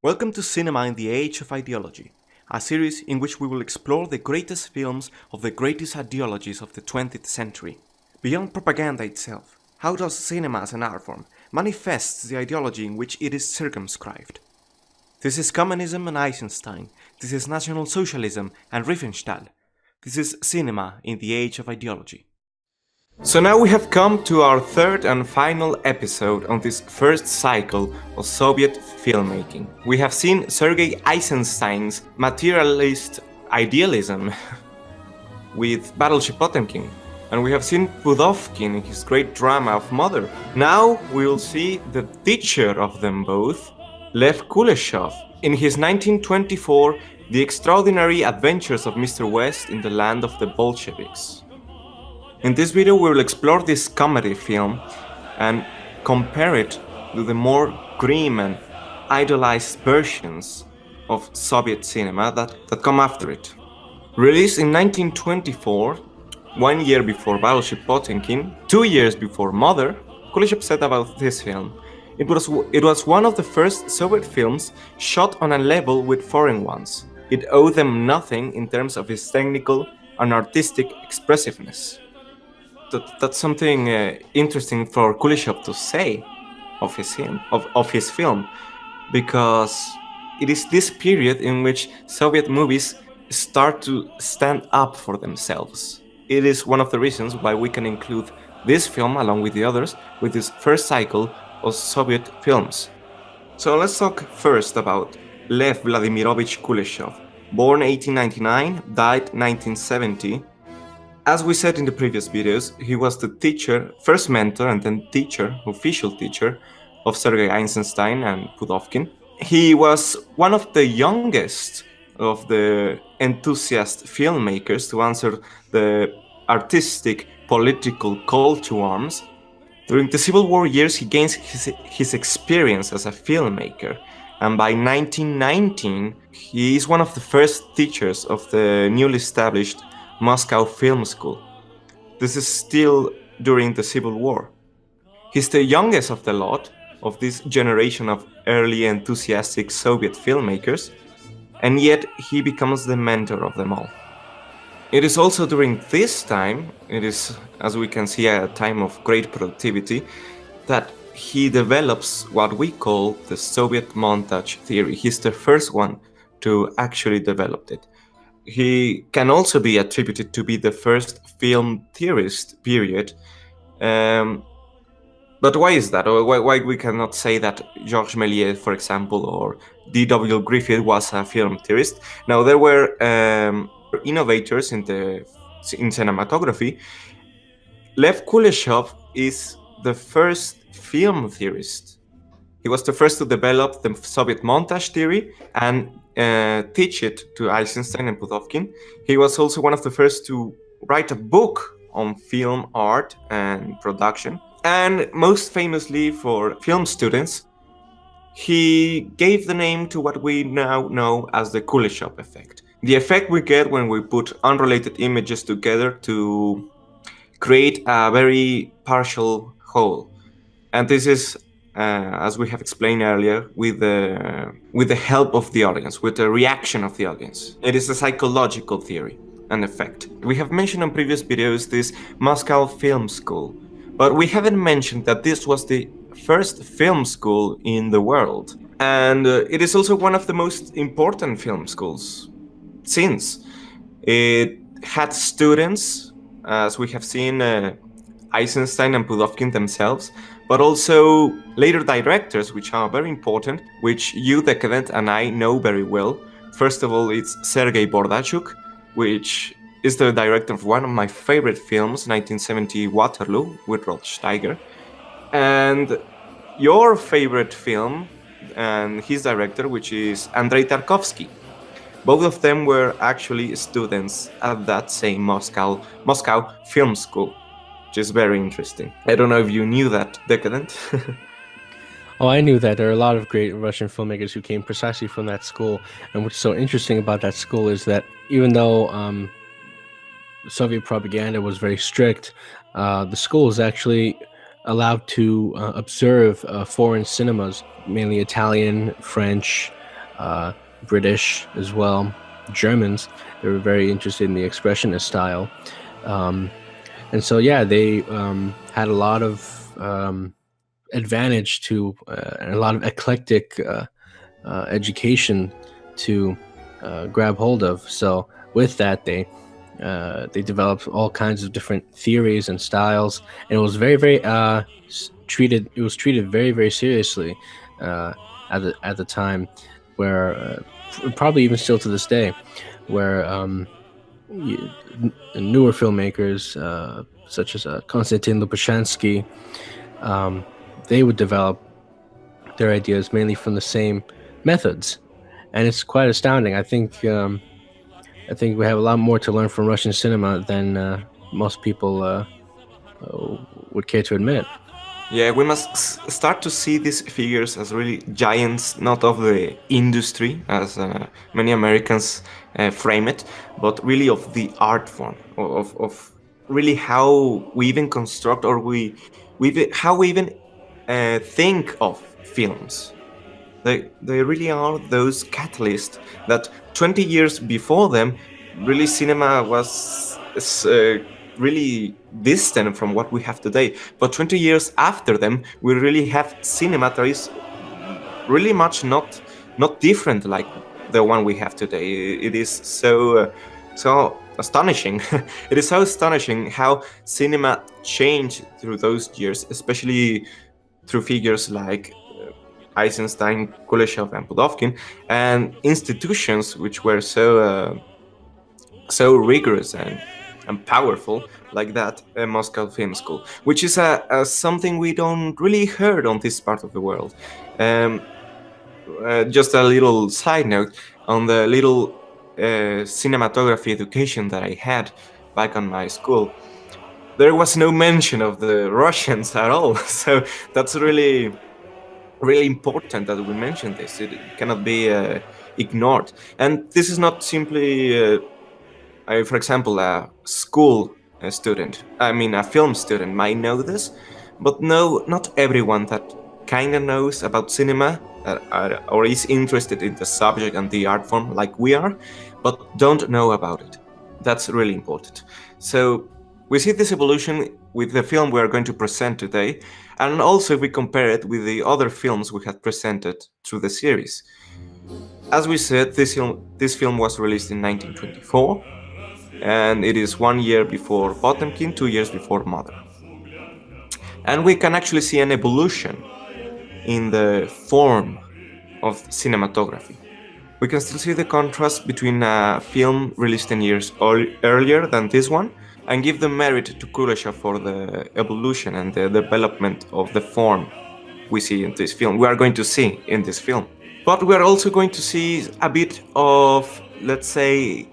Welcome to Cinema in the Age of Ideology, a series in which we will explore the greatest films of the greatest ideologies of the 20th century. Beyond propaganda itself, how does cinema as an art form manifest the ideology in which it is circumscribed? This is Communism and Eisenstein, this is National Socialism and Riefenstahl, this is Cinema in the Age of Ideology. So now we have come to our third and final episode on this first cycle of Soviet filmmaking. We have seen Sergei Eisenstein's materialist idealism with Battleship Potemkin, and we have seen Pudovkin in his great drama of Mother. Now we will see the teacher of them both, Lev Kuleshov, in his 1924 The Extraordinary Adventures of Mr.West in the Land of the Bolsheviks. In this video we will explore this comedy film and compare it to the more grim and idolized versions of Soviet cinema that come after it. Released in 1924, 1 year before Battleship Potemkin, 2 years before Mother, Kuleshov said about this film, it was one of the first Soviet films shot on a level with foreign ones. It owed them nothing in terms of its technical and artistic expressiveness. That's something interesting for Kuleshov to say of his film, because it is this period in which Soviet movies start to stand up for themselves. It is one of the reasons why we can include this film, along with the others, with this first cycle of Soviet films. So let's talk first about Lev Vladimirovich Kuleshov, born 1899, died 1970. As we said in the previous videos, he was the teacher, first mentor and then teacher, official teacher of Sergei Eisenstein and Pudovkin. He was one of the youngest of the enthusiast filmmakers to answer the artistic political call to arms. During the Civil War years, he gains his experience as a filmmaker, and by 1919, he is one of the first teachers of the newly established Moscow Film School. This is still during the Civil War. He's the youngest of the lot of this generation of early enthusiastic Soviet filmmakers, and yet he becomes the mentor of them all. It is also during this time, it is, as we can see, a time of great productivity, that he develops what we call the Soviet montage theory. He's the first one to actually develop it. He can also be attributed to be the first film theorist, period. But why is that? Or why we cannot say that Georges Méliès, for example, or D.W. Griffith was a film theorist? Now, there were innovators in cinematography. Lev Kuleshov is the first film theorist. He was the first to develop the Soviet montage theory and teach it to Eisenstein and Pudovkin. He was also one of the first to write a book on film art and production. And most famously for film students, he gave the name to what we now know as the Kuleshov effect. The effect we get when we put unrelated images together to create a very partial whole. And this is, as we have explained earlier, with the help of the audience, with the reaction of the audience. It is a psychological theory and effect. We have mentioned in previous videos this Moscow Film School, but we haven't mentioned that this was the first film school in the world. And it is also one of the most important film schools since. It had students, as we have seen, Eisenstein and Pudovkin themselves, but also later directors, which are very important, which you, Decadent, and I know very well. First of all, it's Sergei Bordachuk, which is the director of one of my favorite films, 1970 Waterloo, with Rod Steiger. And your favorite film, and his director, which is Andrei Tarkovsky. Both of them were actually students at that same Moscow Film School, which is very interesting. I don't know if you knew that, Decadent. Oh, I knew that. There are a lot of great Russian filmmakers who came precisely from that school. And what's so interesting about that school is that even though Soviet propaganda was very strict, the school was actually allowed to observe foreign cinemas, mainly Italian, French, British as well, Germans. They were very interested in the expressionist style. And so, yeah, they had a lot of advantage to and a lot of eclectic education to grab hold of. So with that, they developed all kinds of different theories and styles, and it was very, very treated. It was treated very, very seriously uh, at the time, where probably even still to this day, where newer filmmakers such as Konstantin Lubashansky, they would develop their ideas mainly from the same methods, and it's quite astounding. I think we have a lot more to learn from Russian cinema than most people would care to admit. Yeah, we must start to see these figures as really giants, not of the industry, as many Americans frame it, but really of the art form, of really how we even construct or how we even think of films. They really are those catalysts that 20 years before them, really cinema was really distant from what we have today. But 20 years after them, we really have cinema that is really much not different like the one we have today. It is so astonishing. It is so astonishing how cinema changed through those years, especially through figures like Eisenstein, Kuleshov, and Pudovkin, and institutions which were so rigorous and powerful, like that Moscow Film School, which is a something we don't really heard on this part of the world. Um, just a little side note on the little cinematography education that I had back on my school. There was no mention of the Russians at all, so that's really important that we mention this. It cannot be ignored. And this is not simply, for example, a school student. I mean, a film student might know this, but no, not everyone that kind of knows about cinema or is interested in the subject and the art form like we are, but don't know about it. That's really important. So we see this evolution with the film we are going to present today, and also if we compare it with the other films we had presented through the series. As we said, this film was released in 1924, and it is 1 year before Potemkin, 2 years before Mother. And we can actually see an evolution in the form of cinematography. We can still see the contrast between a film released 10 years earlier than this one, and give the merit to Kuleshov for the evolution and the development of the form we see in this film. We are going to see in this film. But we are also going to see a bit of, let's say,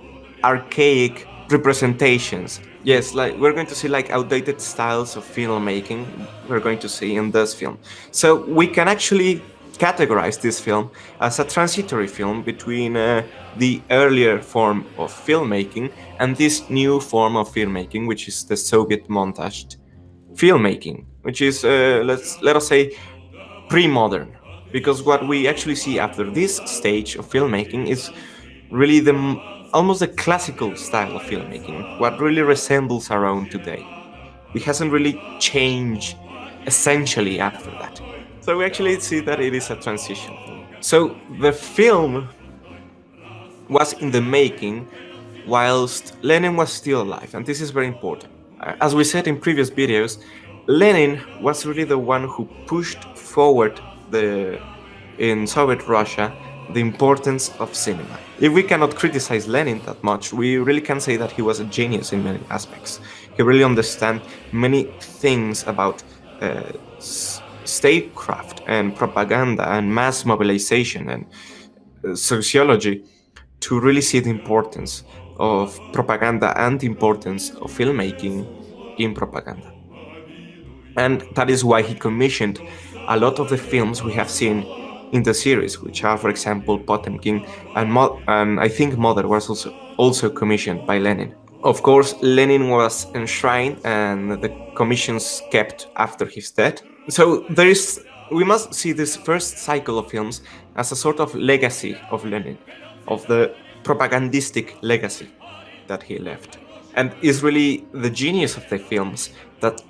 archaic representations. Yes, like we're going to see like outdated styles of filmmaking we're going to see in this film. So we can actually categorize this film as a transitory film between the earlier form of filmmaking and this new form of filmmaking, which is the Soviet montaged filmmaking, which is let us say pre-modern, because what we actually see after this stage of filmmaking is really almost the classical style of filmmaking, what really resembles our own today. It hasn't really changed essentially after that. So we actually see that it is a transition. So the film was in the making whilst Lenin was still alive, and this is very important. As we said in previous videos, Lenin was really the one who pushed forward in Soviet Russia the importance of cinema. If we cannot criticize Lenin that much, we really can say that he was a genius in many aspects. He really understood many things about statecraft and propaganda and mass mobilization and sociology to really see the importance of propaganda and the importance of filmmaking in propaganda. And that is why he commissioned a lot of the films we have seen in the series, which are, for example, Potemkin and I think Mother was also commissioned by Lenin. Of course, Lenin was enshrined and the commissions kept after his death. So there is We must see this first cycle of films as a sort of legacy of Lenin, of the propagandistic legacy that he left. And is really the genius of the films that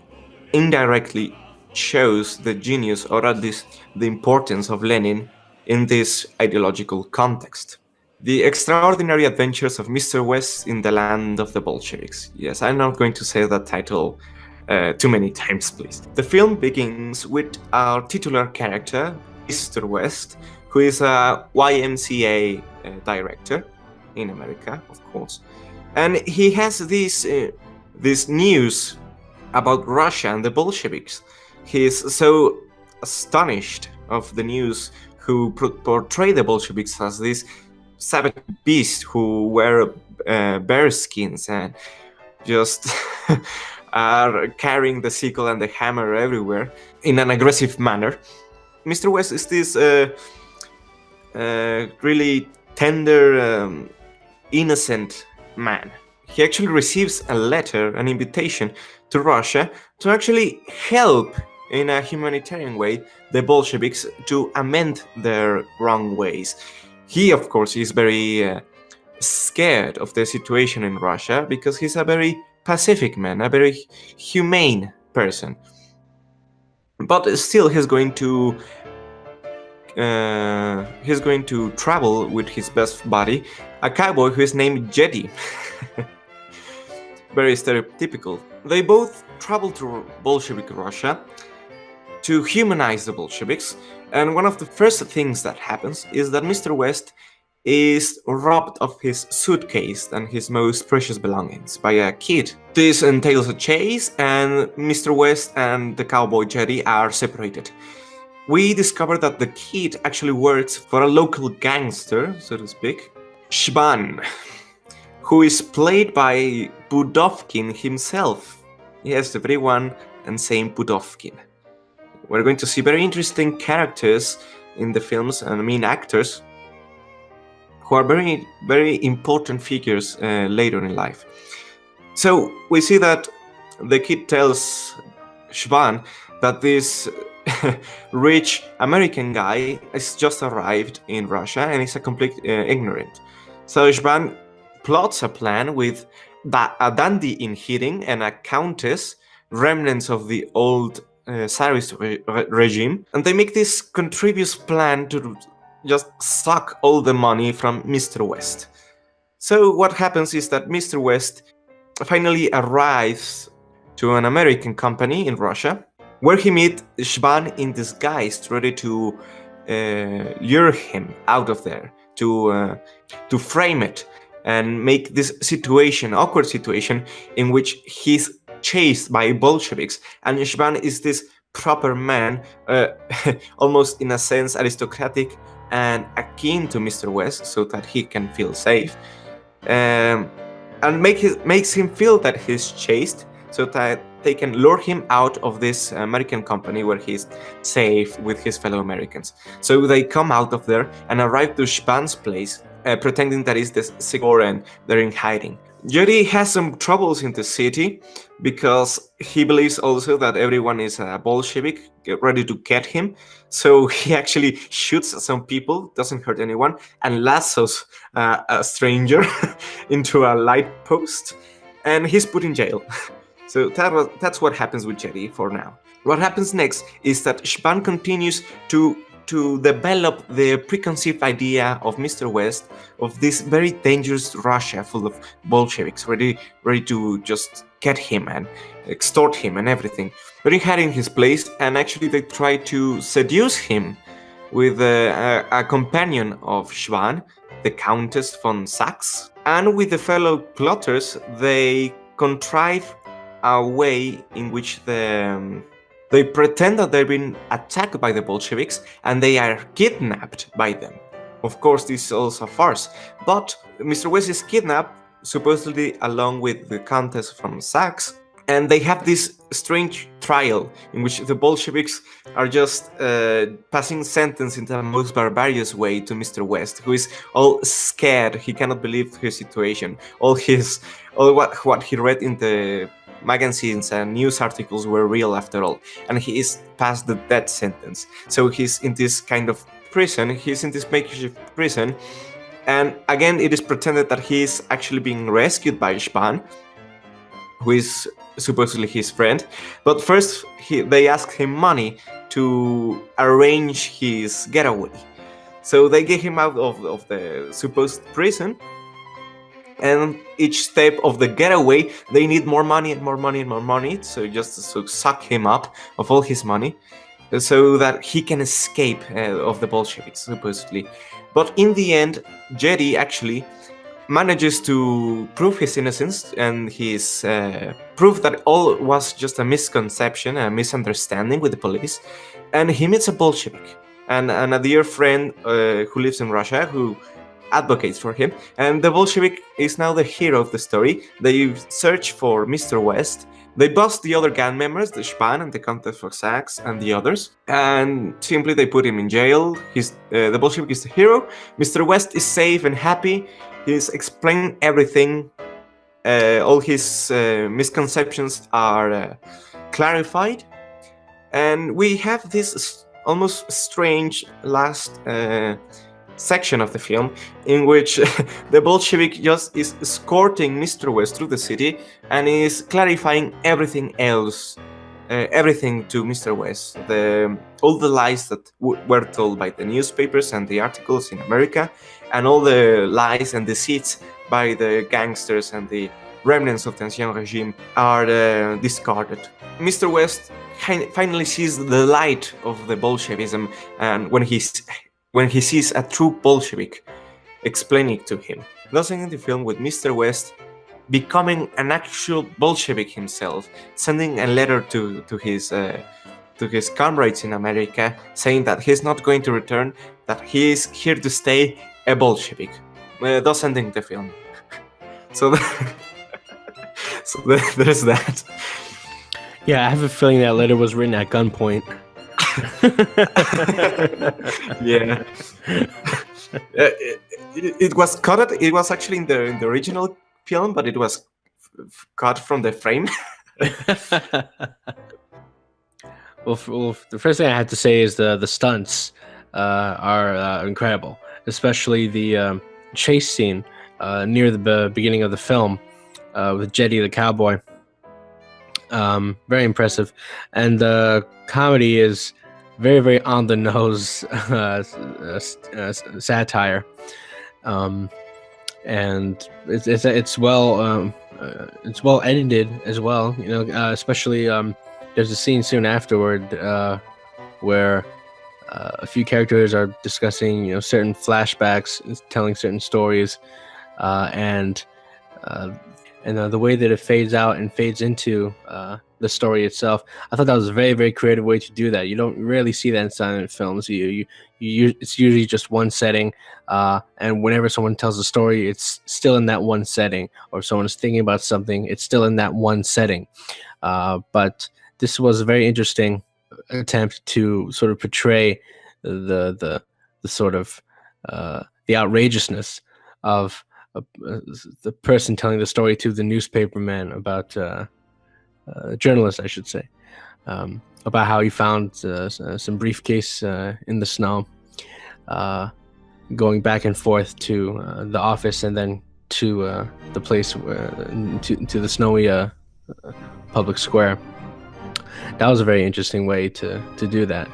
indirectly shows the genius, or at least the importance of Lenin in this ideological context. The Extraordinary Adventures of Mr. West in the Land of the Bolsheviks. Yes, I'm not going to say that title too many times, please. The film begins with our titular character, Mr. West, who is a YMCA director in America, of course. And he has this news about Russia and the Bolsheviks. He is so astonished of the news who portray the Bolsheviks as these savage beasts who wear bear skins and just are carrying the sickle and the hammer everywhere in an aggressive manner. Mr. West is this really tender, innocent man. He actually receives a letter, an invitation to Russia to actually help in a humanitarian way the Bolsheviks to amend their wrong ways. He, of course, is very scared of the situation in Russia because he's a very pacific man, a very humane person. But still, he's going to travel with his best buddy, a cowboy who is named Jetty. Very stereotypical. They both travel to Bolshevik Russia to humanize the Bolsheviks, and one of the first things that happens is that Mr. West is robbed of his suitcase and his most precious belongings by a kid. This entails a chase, and Mr. West and the cowboy Jetty are separated. We discover that the kid actually works for a local gangster, so to speak, Shban, who is played by Budovkin himself. Yes, the very one and same Budovkin. We're going to see very interesting characters in the films and main actors who are very, very important figures later in life. So we see that the kid tells Shban that this rich American guy has just arrived in Russia and is a complete ignorant. So Shban plots a plan with a dandy in hiding and a countess, remnants of the old Tsarist regime, and they make this contribuous plan to just suck all the money from Mr. West. So what happens is that Mr. West finally arrives to an American company in Russia, where he meets Shban in disguise, ready to lure him out of there, to frame it and make this situation, awkward situation, in which he's chased by Bolsheviks, and Shban is this proper man, almost in a sense aristocratic and akin to Mr. West, so that he can feel safe, and makes him feel that he's chased, so that they can lure him out of this American company where he's safe with his fellow Americans. So they come out of there and arrive to Shban's place, pretending that it's the Sigor and they're in hiding. Jetty has some troubles in the city because he believes also that everyone is a Bolshevik ready to get him. So he actually shoots some people, doesn't hurt anyone, and lassos a stranger into a light post, and he's put in jail. So that's what happens with Jetty for now. What happens next is that Shban continues to develop the preconceived idea of Mr. West of this very dangerous Russia full of Bolsheviks ready to just get him and extort him and everything. Very hard in his place, and actually they try to seduce him with a companion of Shban, the Countess von Sachs, and with the fellow plotters they contrive a way in which they pretend that they've been attacked by the Bolsheviks and they are kidnapped by them. Of course, this is also a farce, but Mr. West is kidnapped, supposedly along with the Countess from Sachs, and they have this strange trial in which the Bolsheviks are just passing sentence in the most barbarous way to Mr. West, who is all scared. He cannot believe his situation. All what he read in the magazines and news articles were real after all, and he is past the death sentence. So he's in this kind of prison, he's in this makeshift prison, and again it is pretended that he is actually being rescued by Span, who is supposedly his friend. But first they ask him money to arrange his getaway. So they get him out of the supposed prison, and each step of the getaway they need more money and more money and more money, so just to suck him up of all his money so that he can escape of the Bolsheviks, supposedly. But in the end, Jedi actually manages to prove his innocence and his proof that all was just a misconception, a misunderstanding with the police, and he meets a Bolshevik and a dear friend who lives in Russia who advocates for him, and the Bolshevik is now the hero of the story. They search for Mr. West. They bust the other gang members, the Span and the Countess of Saxe and the others, and simply they put him in jail. The Bolshevik is the hero. Mr. West is safe and happy. He's explained everything. All his misconceptions are clarified. And we have this almost strange last section of the film in which the Bolshevik just is escorting Mr. West through the city and is clarifying everything else, everything to Mr. West. All the lies that were told by the newspapers and the articles in America, and all the lies and deceits by the gangsters and the remnants of the ancien regime are discarded. Mr. West finally sees the light of the Bolshevism, and when he sees a true Bolshevik explaining it to him, thus ending the film with Mr. West becoming an actual Bolshevik himself, sending a letter to his comrades in America, saying that he's not going to return, that he is here to stay, a Bolshevik, thus ending the film. So there's that. Yeah, I have a feeling that letter was written at gunpoint. Yeah. It was cut. It was actually in the original film, but it was cut from the frame. Well, the first thing I have to say is the stunts are incredible, especially the chase scene near the beginning of the film with Jedi the cowboy. Very impressive, and the comedy is very, very on the nose satire, and it's well edited as well. You know, especially there's a scene soon afterward where a few characters are discussing certain flashbacks, telling certain stories, and the way that it fades out and fades into the story itself. I thought that was a very, very creative way to do that. You don't rarely see that in silent films. It's usually just one setting, and whenever someone tells a story, it's still in that one setting, or if someone is thinking about something, it's still in that one setting. But this was a very interesting attempt to sort of portray the sort of the outrageousness of the person telling the story to the newspaperman about journalist, I should say, about how he found some briefcase in the snow, going back and forth to the office and then to the place to the snowy public square. That was a very interesting way to do that.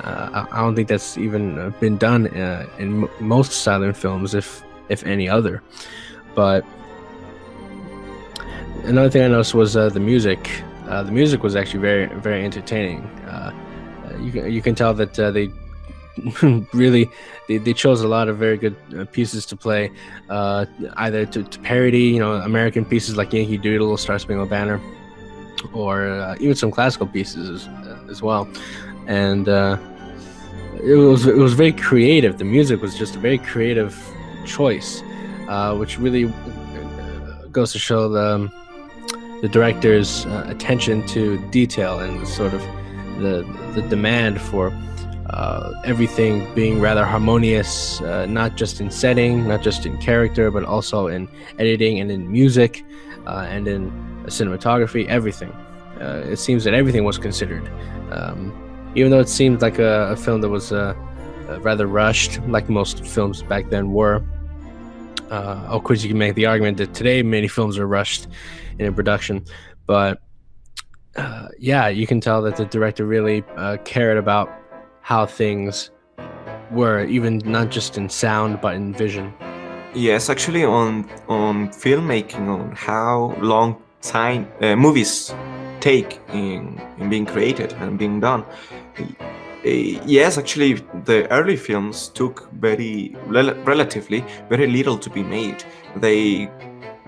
I don't think that's even been done in most silent films, if any other. But another thing I noticed was the music. The music was actually very, very entertaining. You can tell that they really they chose a lot of very good pieces to play, either to parody American pieces like Yankee Doodle, Star Spangled Banner, or even some classical pieces as well. And it was very creative. The music was just a very creative choice, which really goes to show the director's attention to detail and sort of the demand for everything being rather harmonious, not just in setting, not just in character, but also in editing and in music, and in cinematography, everything. It seems that everything was considered, even though it seemed like a film that was rather rushed, like most films back then were. Of course, you can make the argument that today many films are rushed in production, but yeah, you can tell that the director really cared about how things were, even not just in sound but in vision. Yes, actually, on filmmaking, on how long time movies take in being created and being done. Yes, actually, the early films took relatively very little to be made.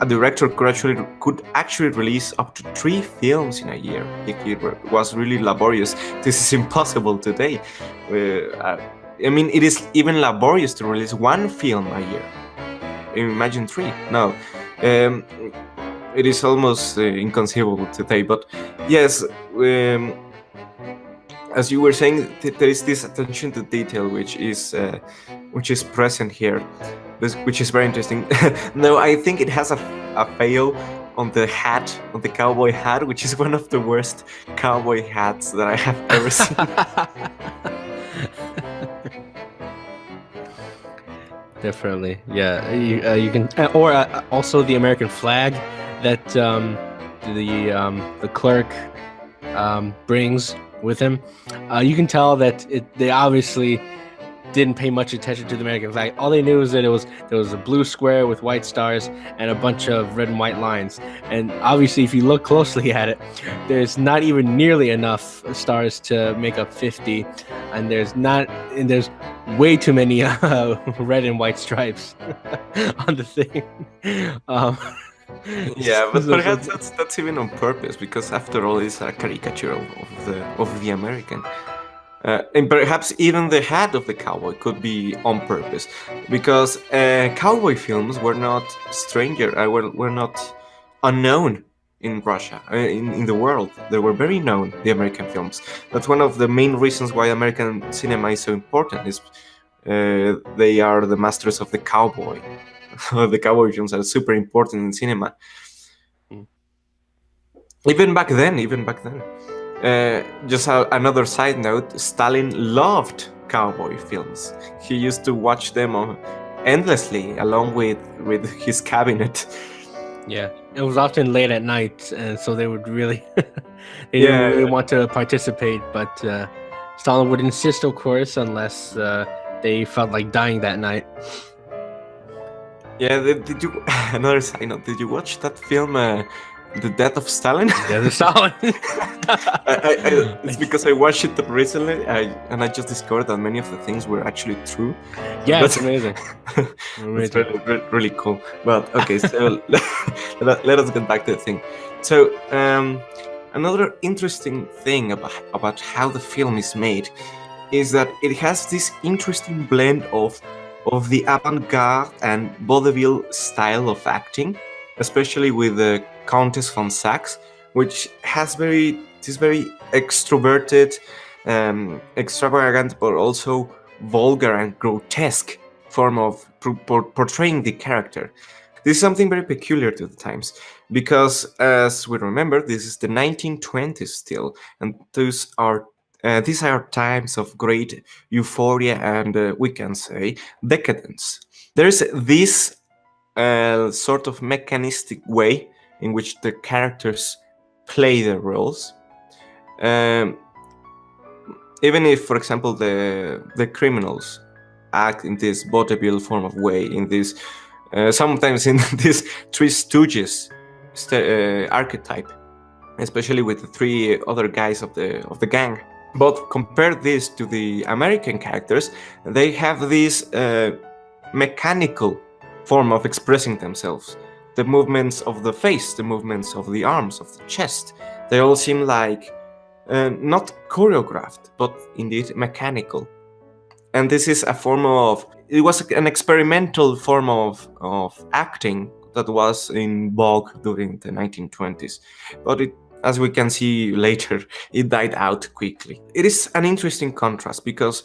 A director could actually release up to 3 films in a year if it was really laborious. This is impossible today. I mean, it is even laborious to release 1 film a year. Imagine 3. No, it is almost inconceivable today. But yes, as you were saying, there is this attention to detail which is present here, which is very interesting. No, I think it has a fail on the hat, on the cowboy hat, which is one of the worst cowboy hats that I have ever seen. Definitely, yeah. You can, or also the American flag that the clerk brings with him. You can tell that they obviously didn't pay much attention to the American flag. All they knew is that there was a blue square with white stars and a bunch of red and white lines. And obviously, if you look closely at it, there's not even nearly enough stars to make up 50, and there's way too many red and white stripes on the thing. Yeah, but perhaps that's even on purpose, because after all, it's a caricature of the American. And perhaps even the hat of the cowboy could be on purpose, because cowboy films were not were not unknown in Russia, in the world. They were very known, the American films. That's one of the main reasons why American cinema is so important, is they are the masters of the cowboy. The cowboy films are super important in cinema. Even back then. Just another side note, Stalin loved cowboy films. He used to watch them endlessly along with his cabinet. Yeah, it was often late at night, and so they would really they didn't really want to participate, but Stalin would insist, of course, unless they felt like dying that night. Yeah, did you another side note, did you watch that film The Death of Stalin? Yeah, the Stalin. It's because I watched it recently, and I just discovered that many of the things were actually true. Yeah, it's amazing. It's really cool. But okay, so let us get back to the thing. So another interesting thing about how the film is made is that it has this interesting blend of the avant-garde and vaudeville style of acting, especially with the Countess von Sachs, which has this very extroverted, extravagant, but also vulgar and grotesque form of portraying the character. This is something very peculiar to the times, because as we remember, this is the 1920s still, and these are times of great euphoria and we can say decadence. There's this sort of mechanistic way in which the characters play their roles. Even if, for example, the criminals act in this vaudeville form of way, in this sometimes in this Three Stooges archetype, especially with the 3 other guys of the gang. But compare this to the American characters, they have this mechanical form of expressing themselves. The movements of the face, the movements of the arms, of the chest, they all seem like not choreographed, but indeed mechanical. And this is it was an experimental form of acting that was in vogue during the 1920s. But as we can see later, it died out quickly. It is an interesting contrast, because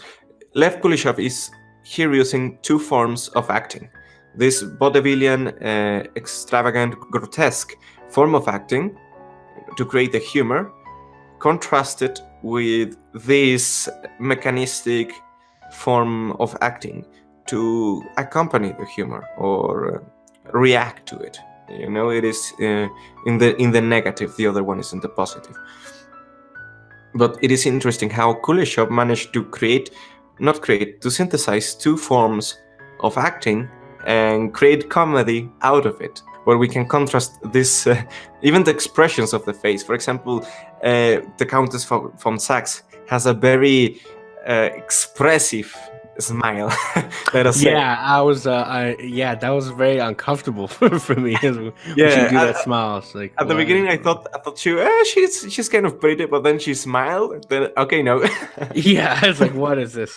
Lev Kuleshov is here using 2 forms of acting. This vaudevillian, extravagant, grotesque form of acting, to create the humor, contrasted with this mechanistic form of acting to accompany the humor or react to it. It is in the negative. The other one is in the positive. But it is interesting how Kuleshov managed to to synthesize two forms of acting and create comedy out of it, where we can contrast this, even the expressions of the face. For example, the Countess von Sachs has a very expressive smile. Let us say. Yeah, that was very uncomfortable for me when she do that smile. It's like, at the beginning, I thought she's kind of pretty, but then she smiled. Then okay, no. Yeah, it's like, what is this?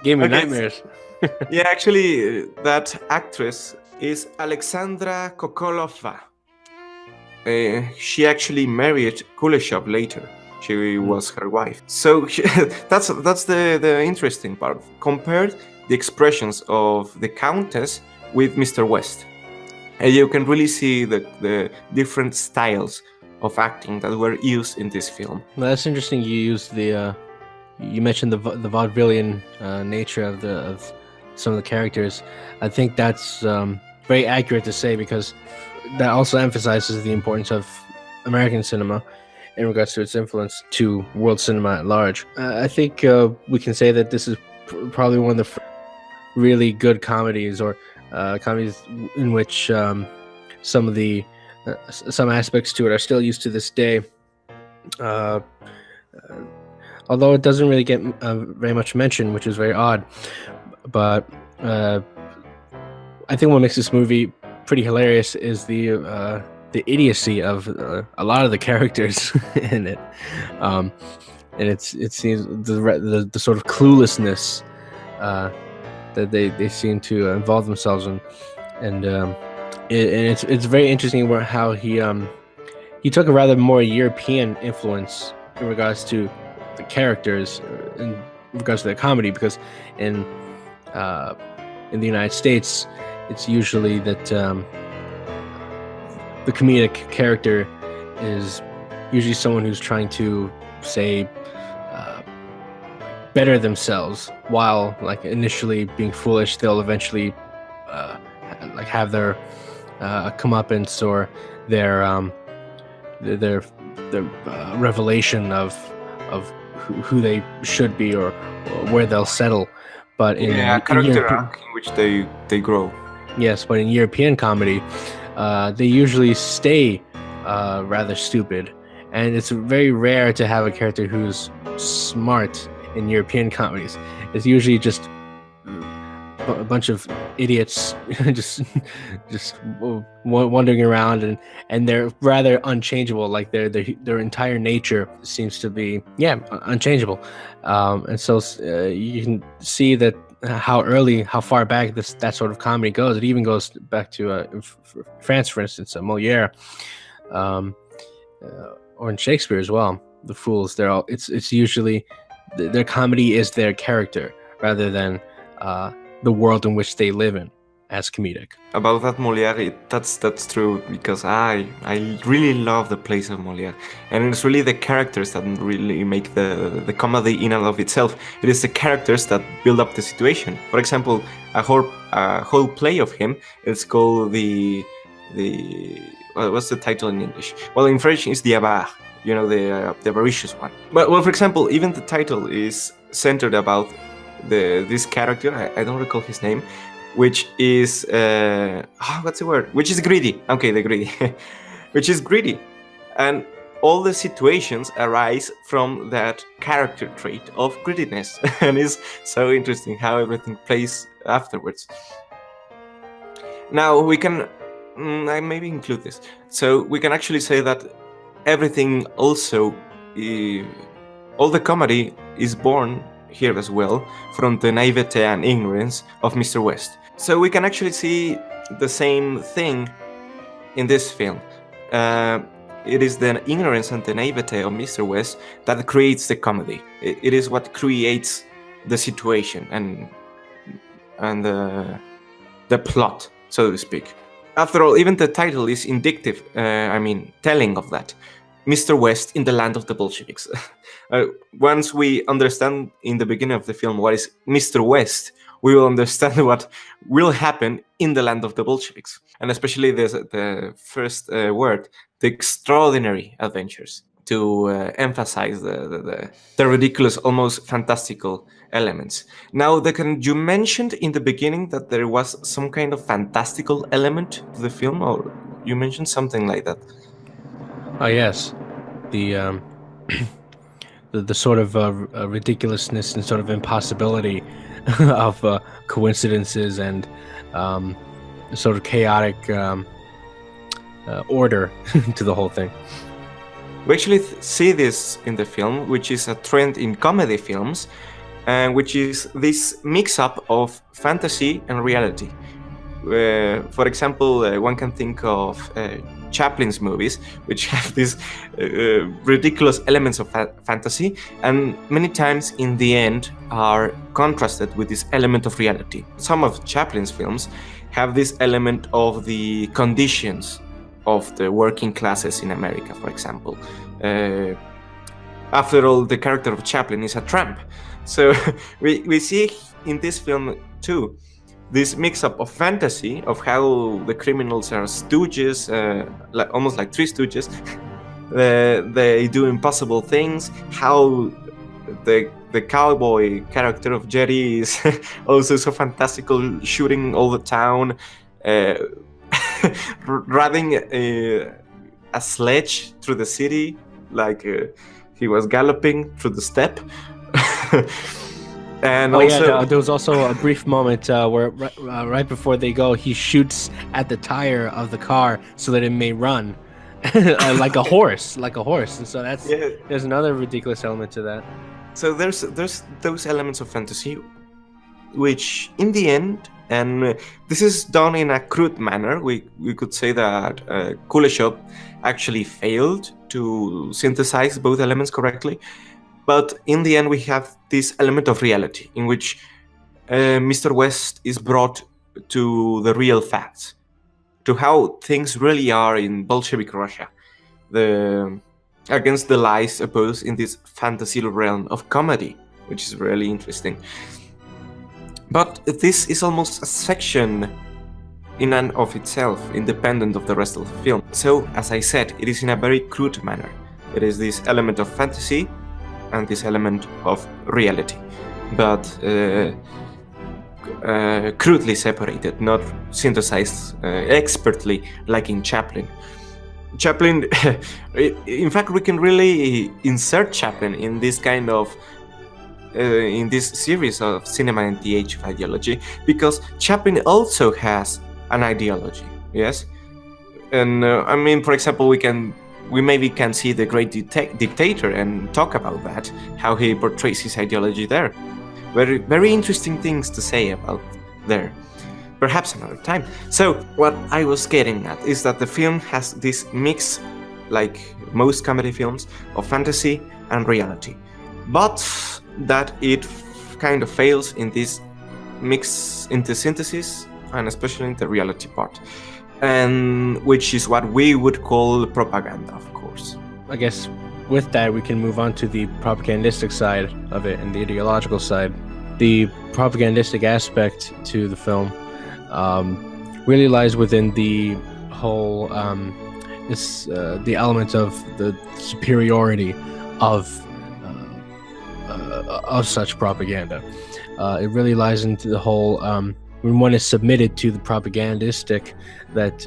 Gave me Okay, nightmares. Yeah, actually, that actress is Alexandra Kokolova. She actually married Kuleshov later. She was her wife. So that's the interesting part. Compared the expressions of the Countess with Mr. West. And you can really see the different styles of acting that were used in this film. Well, that's interesting. You used you mentioned the vaudevillian nature of some of the characters. I think that's very accurate to say, because that also emphasizes the importance of American cinema in regards to its influence to world cinema at large. I think we can say that this is probably one of the really good comedies, or comedies in which some of the some aspects to it are still used to this day. Although it doesn't really get very much mention, which is very odd. But I think what makes this movie pretty hilarious is the idiocy of a lot of the characters in it, and it seems the sort of cluelessness that they seem to involve themselves in, and it's very interesting how he took a rather more European influence in regards to the characters, in regards to the comedy, because in the United States, it's usually that the comedic character is usually someone who's trying to say better themselves, while like initially being foolish. They'll eventually like have their comeuppance, or their revelation of who they should be, or where they'll settle. But in character arc in which they grow. Yes, but in European comedy, they usually stay rather stupid, and it's very rare to have a character who's smart in European comedies. It's usually just a bunch of idiots just wandering around, and they're rather unchangeable. Like their entire nature seems to be unchangeable, and so you can see that how far back that sort of comedy goes. It even goes back to France, for instance, Molière, or in Shakespeare as well. The fools, it's usually their comedy is their character rather than the world in which they live in as comedic. About that Molière, that's true, because I really love the plays of Molière, and it's really the characters that really make the comedy in and of itself. It is the characters that build up the situation. For example, a whole play of him is called the what's the title in English? Well, in French it's the Avare, the avaricious one. But well, for example, even the title is centered about this character. I don't recall his name, which is what's the word? Which is greedy. Okay, the greedy, which is greedy, and all the situations arise from that character trait of greediness, and it's so interesting how everything plays afterwards. Now we can I maybe include this, so we can actually say that everything also, all the comedy is born here as well from the naivete and ignorance of Mr. West. So we can actually see the same thing in this film. It is the ignorance and the naivete of Mr. West that creates the comedy. It is what creates the situation and the plot, so to speak. After all, even the title is indicative, telling of that. Mr. West in the land of the Bolsheviks. Once we understand in the beginning of the film what is Mr. West, we will understand what will happen in the land of the Bolsheviks, and especially the first word, the extraordinary adventures, to emphasize the ridiculous, almost fantastical elements. Now, you mentioned in the beginning that there was some kind of fantastical element to the film, or you mentioned something like that. Oh yes, the the sort of ridiculousness and sort of impossibility of coincidences and sort of chaotic order to the whole thing. We actually see this in the film, which is a trend in comedy films, which is this mix-up of fantasy and reality. For example, one can think of Chaplin's movies, which have these ridiculous elements of fantasy, and many times in the end are contrasted with this element of reality. Some of Chaplin's films have this element of the conditions of the working classes in America, for example. After all, the character of Chaplin is a tramp. So we see in this film too this mix-up of fantasy of how the criminals are stooges, almost like three stooges. They do impossible things. How the cowboy character of Jerry is also so fantastical, shooting all the town, riding a sledge through the city like he was galloping through the steppe. And there was also a brief moment where right before they go, he shoots at the tire of the car so that it may run like a horse, and so there's another ridiculous element to that. So there's those elements of fantasy, which in the end, and this is done in a crude manner, we could say that Kuleshov actually failed to synthesize both elements correctly. But in the end, we have this element of reality in which Mr. West is brought to the real facts, to how things really are in Bolshevik Russia, against the lies opposed in this fantasy realm of comedy, which is really interesting. But this is almost a section in and of itself, independent of the rest of the film. So, as I said, it is in a very crude manner. It is this element of fantasy and this element of reality, but crudely separated, not synthesized expertly like in Chaplin. In fact, we can really insert Chaplin in this kind of in this series of Cinema and the Age of Ideology, because Chaplin also has an ideology, yes? And I mean, for example, we maybe can see The Great Dictator and talk about that, how he portrays his ideology there. Very, very interesting things to say about there. Perhaps another time. So, what I was getting at is that the film has this mix, like most comedy films, of fantasy and reality. But that it kind of fails in this mix, in the synthesis, and especially in the reality part. And which is what we would call propaganda, of course. I guess with that, we can move on to the propagandistic side of it and the ideological side. The propagandistic aspect to the film really lies within the whole the element of the superiority of such propaganda. It really lies into the whole when one is submitted to the propagandistic, that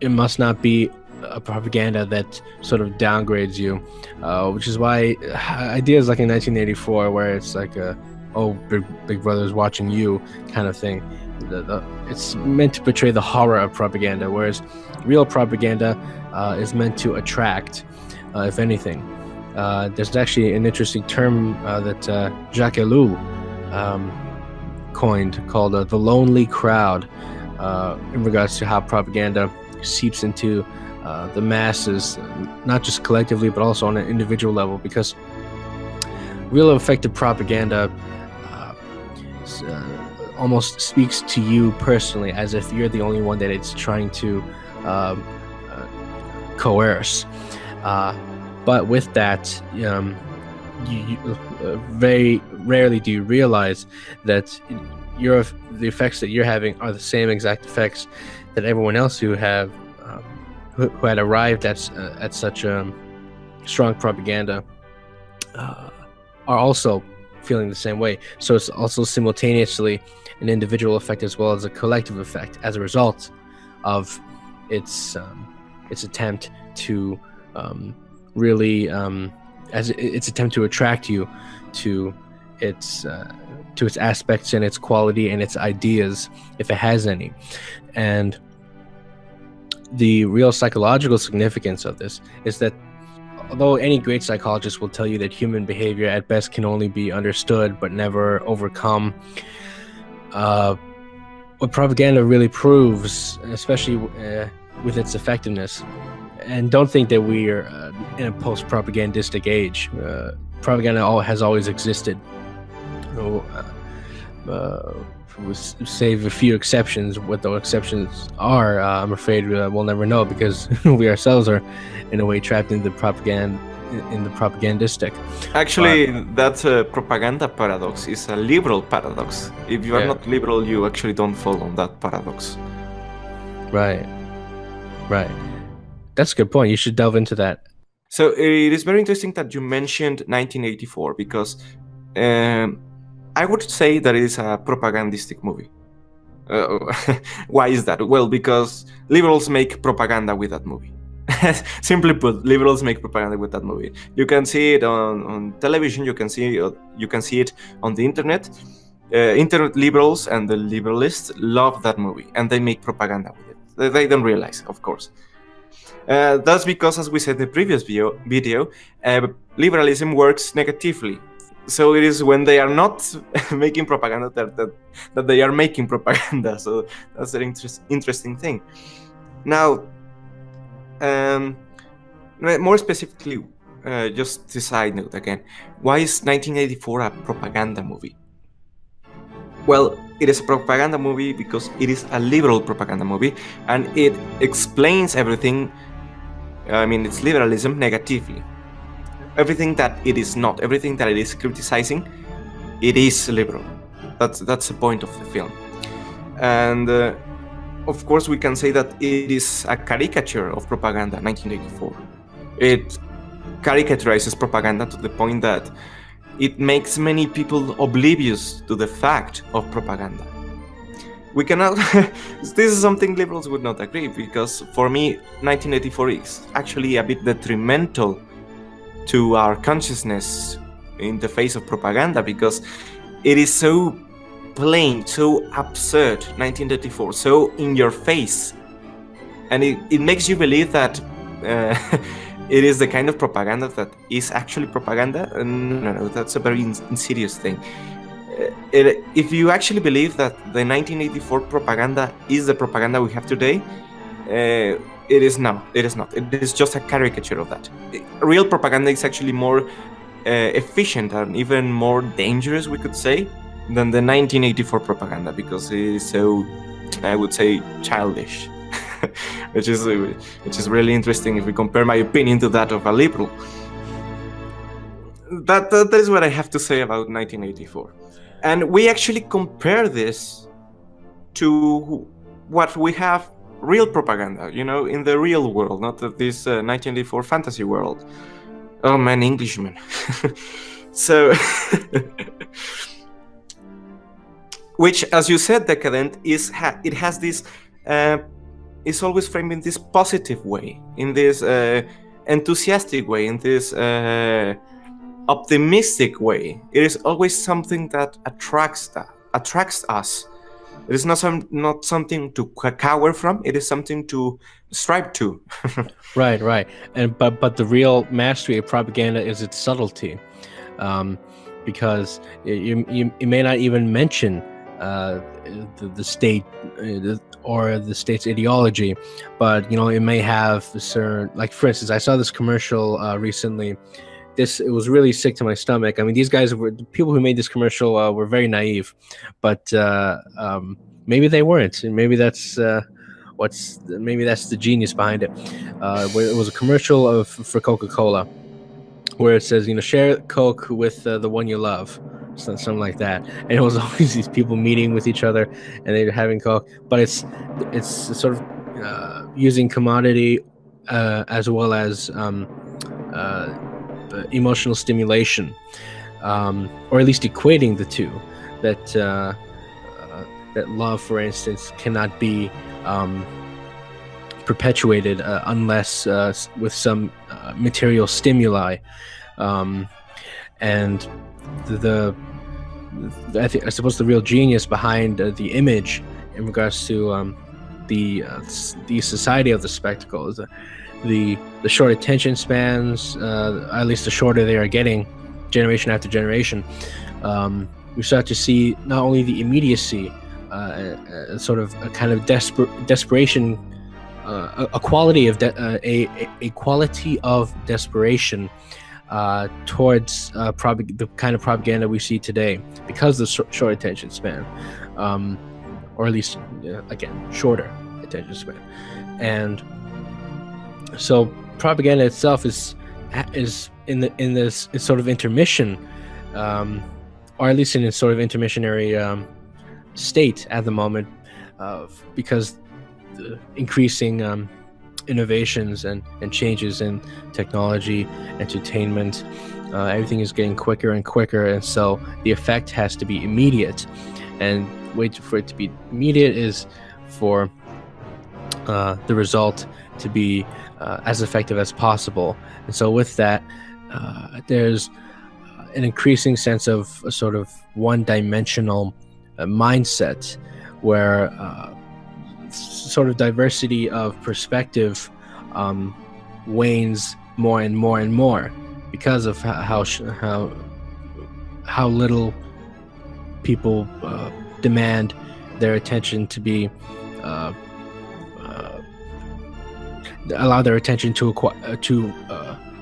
it must not be a propaganda that sort of downgrades you, which is why ideas like in 1984, where it's like big brother's watching you kind of thing, it's meant to portray the horror of propaganda, whereas real propaganda is meant to attract, if anything. There's actually an interesting term that Jacques Ellul coined called the lonely crowd, in regards to how propaganda seeps into the masses, not just collectively but also on an individual level, because real effective propaganda almost speaks to you personally, as if you're the only one that it's trying to coerce. But with that, you very rarely do you realize that the effects that you're having are the same exact effects that everyone else who had arrived at such strong propaganda are also feeling the same way. So it's also simultaneously an individual effect as well as a collective effect as a result of its attempt to really as its attempt to attract you to its aspects and its quality and its ideas, if it has any. And the real psychological significance of this is that although any great psychologist will tell you that human behavior at best can only be understood but never overcome, what propaganda really proves, especially with its effectiveness, and don't think that we are in a post-propagandistic age. Propaganda has always existed. Save a few exceptions. What those exceptions are, I'm afraid we'll never know, because we ourselves are, in a way, trapped in the propagandistic. Actually, that's a propaganda paradox. It's a liberal paradox. If you are not liberal, you actually don't fall on that paradox. Right. That's a good point. You should delve into that. So it is very interesting that you mentioned 1984, because I would say that it is a propagandistic movie. Why is that? Well, because liberals make propaganda with that movie. Simply put, liberals make propaganda with that movie. You can see it on television. You can see it on the internet. Internet liberals and the liberalists love that movie, and they make propaganda with it. They don't realize, of course. That's because, as we said in the previous video, liberalism works negatively. So it is when they are not making propaganda that they are making propaganda. So that's an interesting thing. Now, more specifically, just a side note again, why is 1984 a propaganda movie? Well, it is a propaganda movie because it is a liberal propaganda movie, and it explains everything. I mean, it's liberalism negatively. Everything that it is not, everything that it is criticizing, it is liberal. That's the point of the film. And of course, we can say that it is a caricature of propaganda, 1984. It caricaturizes propaganda to the point that it makes many people oblivious to the fact of propaganda. We cannot. This is something liberals would not agree, because for me, 1984 is actually a bit detrimental to our consciousness in the face of propaganda, because it is so plain, so absurd, 1984, so in your face, and it makes you believe that it is the kind of propaganda that is actually propaganda. No, that's a very insidious thing. If you actually believe that the 1984 propaganda is the propaganda we have today, it is not. It is just a caricature of that. Real propaganda is actually more efficient and even more dangerous, we could say, than the 1984 propaganda, because it is so, I would say, childish. which is really interesting if we compare my opinion to that of a liberal. That is what I have to say about 1984. And we actually compare this to what we have, real propaganda, in the real world, not this 1984 fantasy world. Oh man, Englishman. So, which, as you said, decadent it has this. Is always framed in this positive way, in this enthusiastic way, in this optimistic way. It is always something that attracts us. It is not something to cower from. It is something to strive to. Right. And but the real mastery of propaganda is its subtlety, because you may not even mention the state or the state's ideology, but it may have a certain, like, for instance, I saw this commercial recently. It was really sick to my stomach. I mean, the people who made this commercial were very naive, but maybe they weren't, and maybe that's the genius behind it. where it was a commercial for Coca-Cola, where it says, share Coke with the one you love, something like that. And it was always these people meeting with each other, and they're having Coke, but it's sort of using commodity as well as emotional stimulation, or at least equating the two. That love, for instance, cannot be perpetuated unless with some material stimuli, and I suppose the real genius behind the image in regards to the society of the spectacle is the short attention spans, at least the shorter they are getting, generation after generation. We start to see not only the immediacy, sort of a kind of desperation, a quality of a quality of desperation towards the kind of propaganda we see today, because of the short attention span, or at least again shorter attention span. And so propaganda itself is in this sort of intermission, or at least in a sort of intermissionary state at the moment, because the increasing innovations and changes in technology, entertainment, everything is getting quicker and quicker, and so the effect has to be immediate. And way for it to be immediate is for the result to be as effective as possible. And so with that, there's an increasing sense of a sort of one-dimensional mindset, where sort of diversity of perspective wanes more and more and more, because of how little people demand their attention to be allow their attention to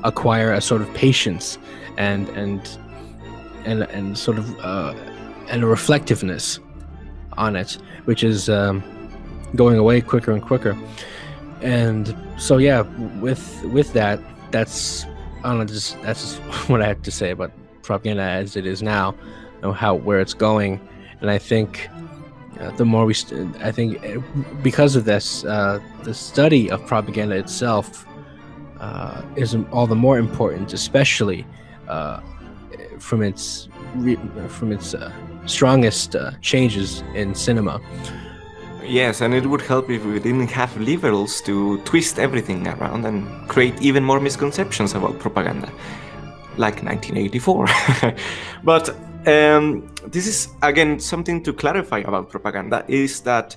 acquire a sort of patience and sort of and a reflectiveness on it, which is going away quicker and quicker. And so with that, that's that's just what I have to say about propaganda as it is now, where it's going. And I think the more I think because of this, the study of propaganda itself is all the more important, especially from its strongest changes in cinema. Yes, and it would help if we didn't have liberals to twist everything around and create even more misconceptions about propaganda, like 1984. But this is, again, something to clarify about propaganda, is that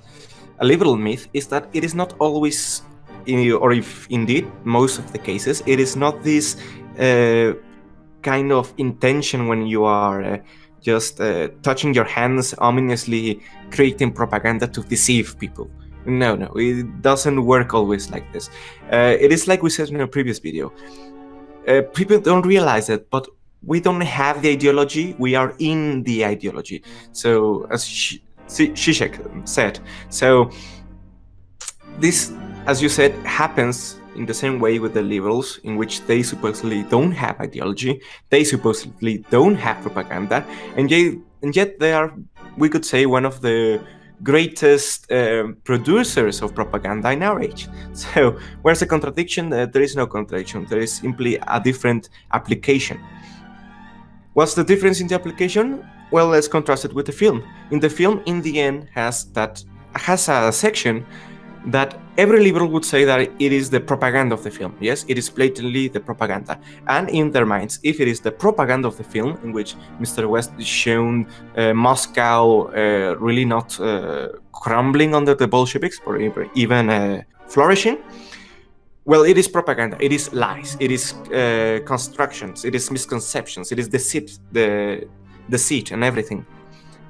a liberal myth is that it is not always, or if indeed most of the cases, it is not this kind of intention when you are just touching your hands ominously creating propaganda to deceive people. No, it doesn't work always like this. It is like we said in a previous video. People don't realize it, but we don't have the ideology, we are in the ideology. So, as Zizek said, so this, as you said, happens in the same way with the liberals, in which they supposedly don't have ideology, they supposedly don't have propaganda, and yet they are, we could say, one of the greatest producers of propaganda in our age. So, where's the contradiction? There is no contradiction, there is simply a different application. What's the difference in the application? Well, let's contrast it with the film. In the film, in the end, has a section that every liberal would say that it is the propaganda of the film. Yes, it is blatantly the propaganda. And in their minds, if it is the propaganda of the film, in which Mr. West is shown Moscow really not crumbling under the Bolsheviks, or even flourishing, well, it is propaganda, it is lies, it is constructions, it is misconceptions, it is deceit and everything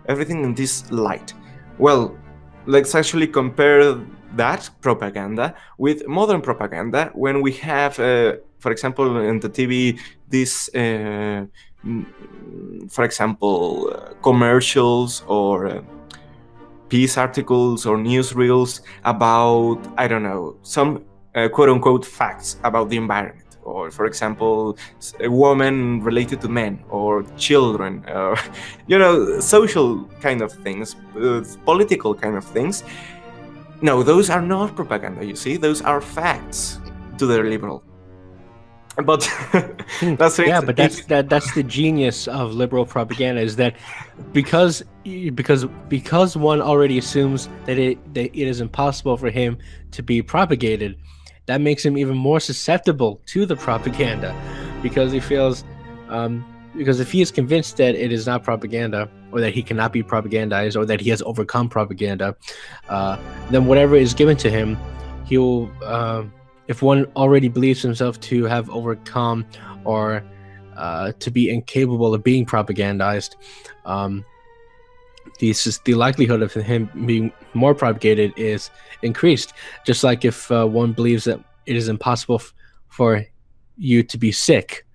in this light. Well, let's actually compare that propaganda with modern propaganda, when we have, for example, in the TV, this, for example, commercials or peace articles or newsreels about, I don't know, some quote-unquote facts about the environment, or for example a woman related to men or children, or social kind of things, political kind of things. No, those are not propaganda, you see. Those are facts to the liberal. But that's it. Yeah, but that's the genius of liberal propaganda, is that because one already assumes that it is impossible for him to be propagated, that makes him even more susceptible to the propaganda, because he feels because if he is convinced that it is not propaganda, or that he cannot be propagandized, or that he has overcome propaganda, then whatever is given to him, he will. If one already believes himself to have overcome, or to be incapable of being propagandized, the likelihood of him being more propagated is increased. Just like if one believes that it is impossible for you to be sick,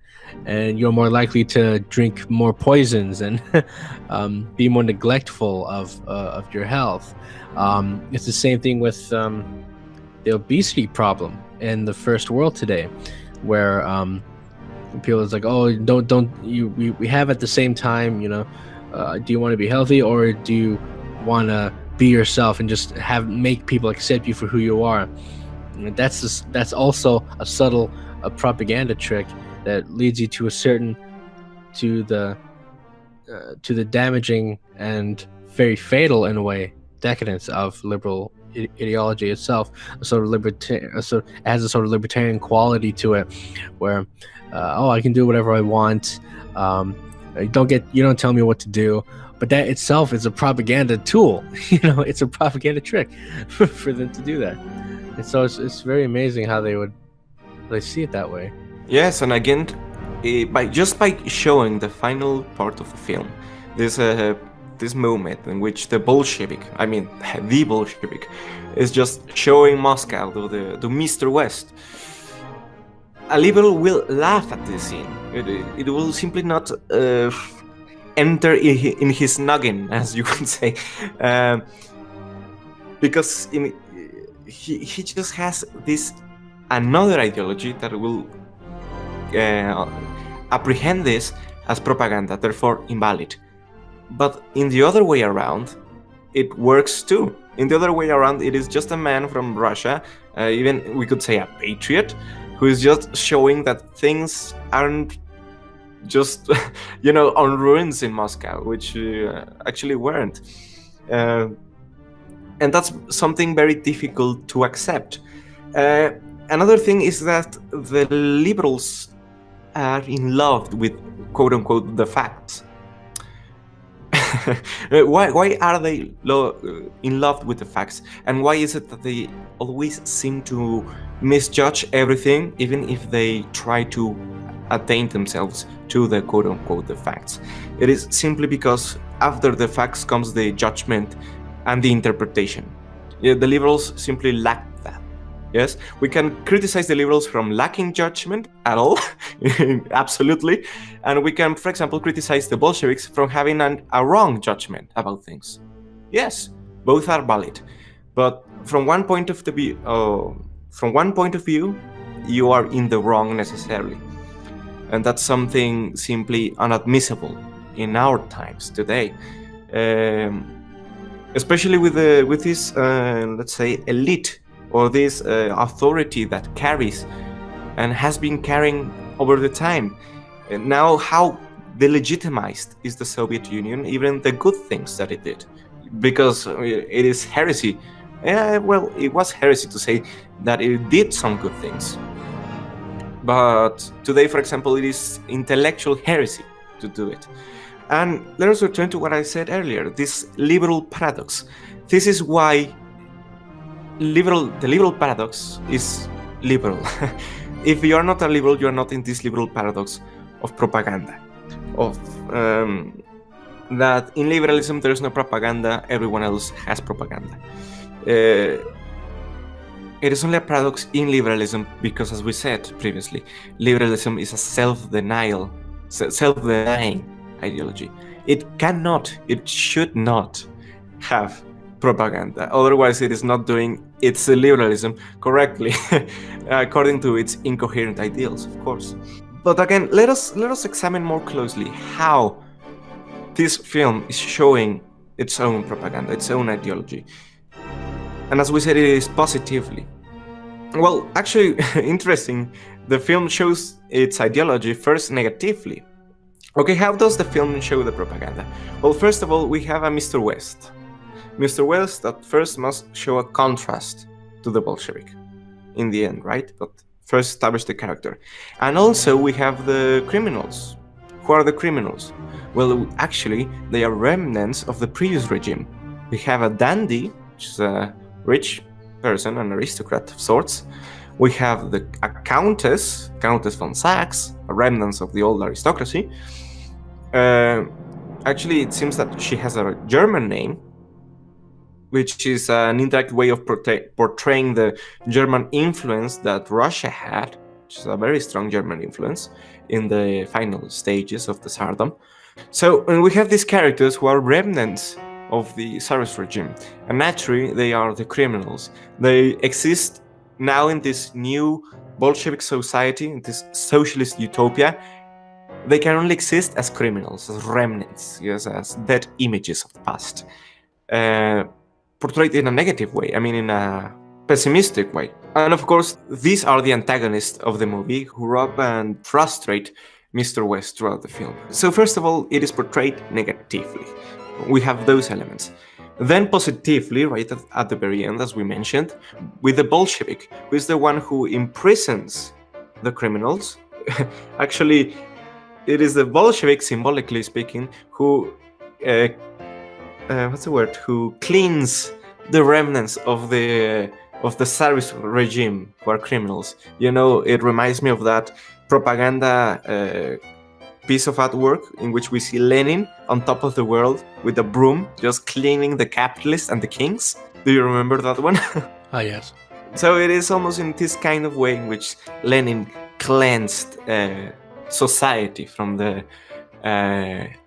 and you're more likely to drink more poisons and be more neglectful of your health. It's the same thing with the obesity problem in the first world today, where people is like, oh, we have at the same time, do you want to be healthy, or do you want to be yourself and just make people accept you for who you are? And that's also a subtle propaganda trick that leads you to the damaging and very fatal, in a way, decadence of liberal ideology itself. It has a sort of libertarian quality to it, where I can do whatever I want. You don't tell me what to do. But that itself is a propaganda tool. It's a propaganda trick for them to do that. And so it's very amazing how they see it that way. Yes, and again, by showing the final part of the film, this moment in which the Bolshevik, is just showing Moscow to Mr. West, a liberal will laugh at this scene. It will simply not enter in his noggin, as you could say, because he just has this another ideology that will apprehend this as propaganda, therefore invalid. But in the other way around, it works too. In the other way around, it is just a man from Russia, even we could say a patriot, who is just showing that things aren't just, on ruins in Moscow, which actually weren't. And that's something very difficult to accept. Another thing is that the liberals are in love with, quote-unquote, the facts. Why are they in love with the facts? And why is it that they always seem to misjudge everything, even if they try to attain themselves to the quote-unquote the facts? It is simply because after the facts comes the judgment and the interpretation. The liberals simply lack that. Yes, we can criticize the liberals from lacking judgment at all, absolutely, and we can, for example, criticize the Bolsheviks from having a wrong judgment about things. Yes, both are valid, but from one point of view, you are in the wrong necessarily, and that's something simply unadmissible in our times today, especially with this, let's say, elite, or this authority that carries and has been carrying over the time. And now how delegitimized is the Soviet Union, even the good things that it did, because it is heresy. It was heresy to say that it did some good things. But today, for example, it is intellectual heresy to do it. And let us return to what I said earlier, this liberal paradox. This is why the liberal paradox is liberal. If you are not a liberal, you are not in this liberal paradox of propaganda, of that in liberalism there is no propaganda, everyone else has propaganda. It is only a paradox in liberalism because, as we said previously, liberalism is a self-denying ideology. It should not have propaganda. Otherwise, it is not doing its liberalism correctly, according to its incoherent ideals, of course. But again, let us examine more closely how this film is showing its own propaganda, its own ideology. And as we said, it is positively. Well, actually, interesting, the film shows its ideology first negatively. Okay, how does the film show the propaganda? Well, first of all, we have a Mr. West. Mr. West at first must show a contrast to the Bolshevik in the end, right? But first establish the character. And also we have the criminals. Who are the criminals? Well, actually, they are remnants of the previous regime. We have a dandy, which is a rich person, an aristocrat of sorts. We have a Countess von Sachs, a remnant of the old aristocracy. Actually, it seems that she has a German name, which is an indirect way of portraying the German influence that Russia had, which is a very strong German influence in the final stages of the Tsardom. So we have these characters who are remnants of the Tsarist regime, and naturally they are the criminals. They exist now in this new Bolshevik society, in this socialist utopia. They can only exist as criminals, as remnants, yes, as dead images of the past. Portrayed in a negative way, I mean in a pessimistic way. And of course, these are the antagonists of the movie who rob and frustrate Mr. West throughout the film. So first of all, it is portrayed negatively. We have those elements. Then positively, right at the very end, as we mentioned, with the Bolshevik, who is the one who imprisons the criminals. Actually, it is the Bolshevik, symbolically speaking, who who cleans the remnants of the Tsarist regime who are criminals. You know, it reminds me of that propaganda piece of artwork in which we see Lenin on top of the world with a broom, just cleaning the capitalists and the kings. Do you remember that one? Yes. So it is almost in this kind of way in which Lenin cleansed society from the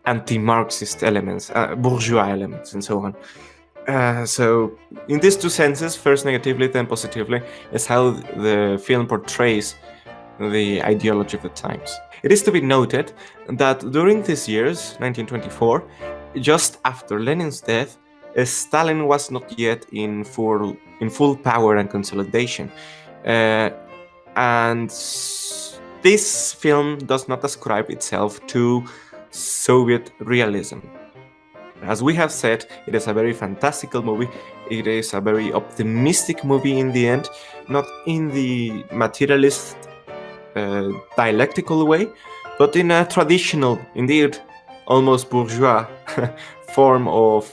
anti-Marxist elements, bourgeois elements, and so on. So in these two senses, first negatively, then positively, is how the film portrays the ideology of the times. It is to be noted that during these years, 1924, just after Lenin's death, Stalin was not yet in full power and consolidation. And this film does not ascribe itself to Soviet realism. As we have said, it is a very fantastical movie. It is a very optimistic movie in the end, not in the materialist dialectical way, but in a traditional, indeed almost bourgeois form of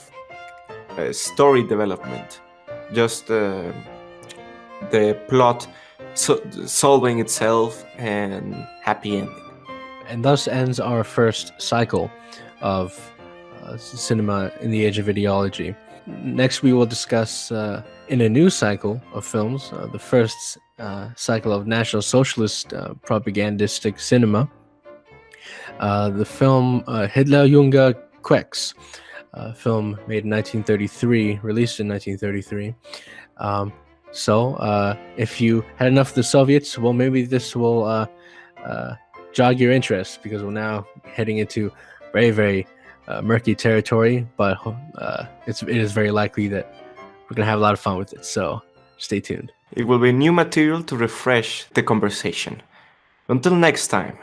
story development. Just the plot solving itself and happy ending. And thus ends our first cycle of cinema in the age of ideology. Next, we will discuss in a new cycle of films, the first cycle of National Socialist propagandistic cinema, the film Hitler Junge Quecks, a film made in 1933, released in 1933. So if you had enough of the Soviets, well, maybe this will jog your interest, because we're now heading into very, very murky territory, but it is very likely that we're going to have a lot of fun with it, so stay tuned. It will be new material to refresh the conversation. Until next time.